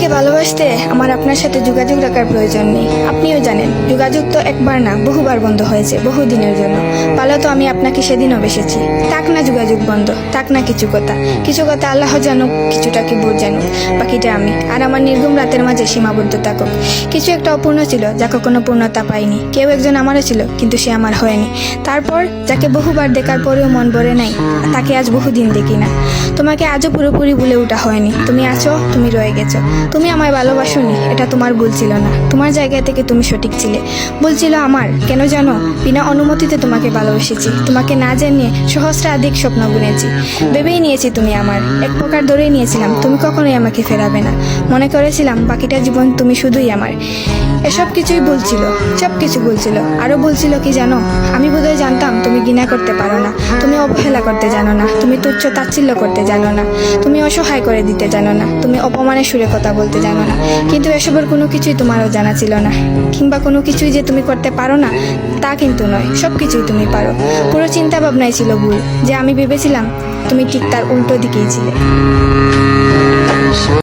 আপনাকে ভালোবাসতে আমার আপনার সাথে যোগাযোগ রাখার প্রয়োজন নেই। আপনিও জানেন যোগাযোগ তো একবার না বহুবার বন্ধ হয়েছে, বহুদিনের জন্য। ভালো তো আমি আপনাকে সেদিনও বেসেছি। থাক না যোগাযোগ বন্ধ, থাক না কিছু কথা আল্লাহ জানুক, কিছুটা কি বোধ জানুক, বাকিটা আমি আর আমার নির্ঘুম রাতের মাঝে সীমাবদ্ধ থাকুক। কিছু একটা অপূর্ণ ছিল যা কখনো পূর্ণতা পায়নি। কেউ একজন আমারও ছিল, কিন্তু সে আমার হয়নি। তারপর যাকে বহুবার দেখার পরেও মন ভরে নাই, তাকে আজ বহুদিন দেখি না। তোমাকে আজও পুরোপুরি ভুলে ওঠা হয়নি। তুমি আছো, তুমি রয়ে গেছো। তুমি আমায় ভালোবাসোনি, এটা তোমার ভুল ছিল না। তোমার জায়গা থেকে তুমি সঠিক ছিলে। ভুল ছিল আমার। কেন জানো? বিনা অনুমতিতে তোমাকে ভালোবেসেছি। তোমাকে না জানিয়ে সহস্রাধিক স্বপ্ন বুনেছি। ভেবেই নিয়েছি তুমি আমার। এক প্রকার ধরেই নিয়েছিলাম তুমি কখনোই আমাকে ফেরাবে না। মনে করেছিলাম বাকিটা জীবন তুমি শুধুই আমার। এসব কিছুই বলছিল, সব কিছু বলছিল। আরো বলছিল কি জানো? আমি বোধহয় জানতাম তুমি ঘৃণা করতে পারো না, তুমি অবহেলা করতে জানো না, তুমি তুচ্ছ তাচ্ছিল্য করতে জানো না, তুমি অসহায় করে দিতে জানো না, তুমি অপমানের সুরে কথা বলতে জানো না। কিন্তু এসবের কোনো কিছুই তোমারও জানা ছিল না, কিংবা কোনো কিছুই যে তুমি করতে পারো না তা কিন্তু নয়। সব কিছুই তুমি পারো। পুরো চিন্তা ভাবনাই ছিল ভুল। যে আমি ভেবেছিলাম তুমি ঠিক তার উল্টো দিকেই ছিলে।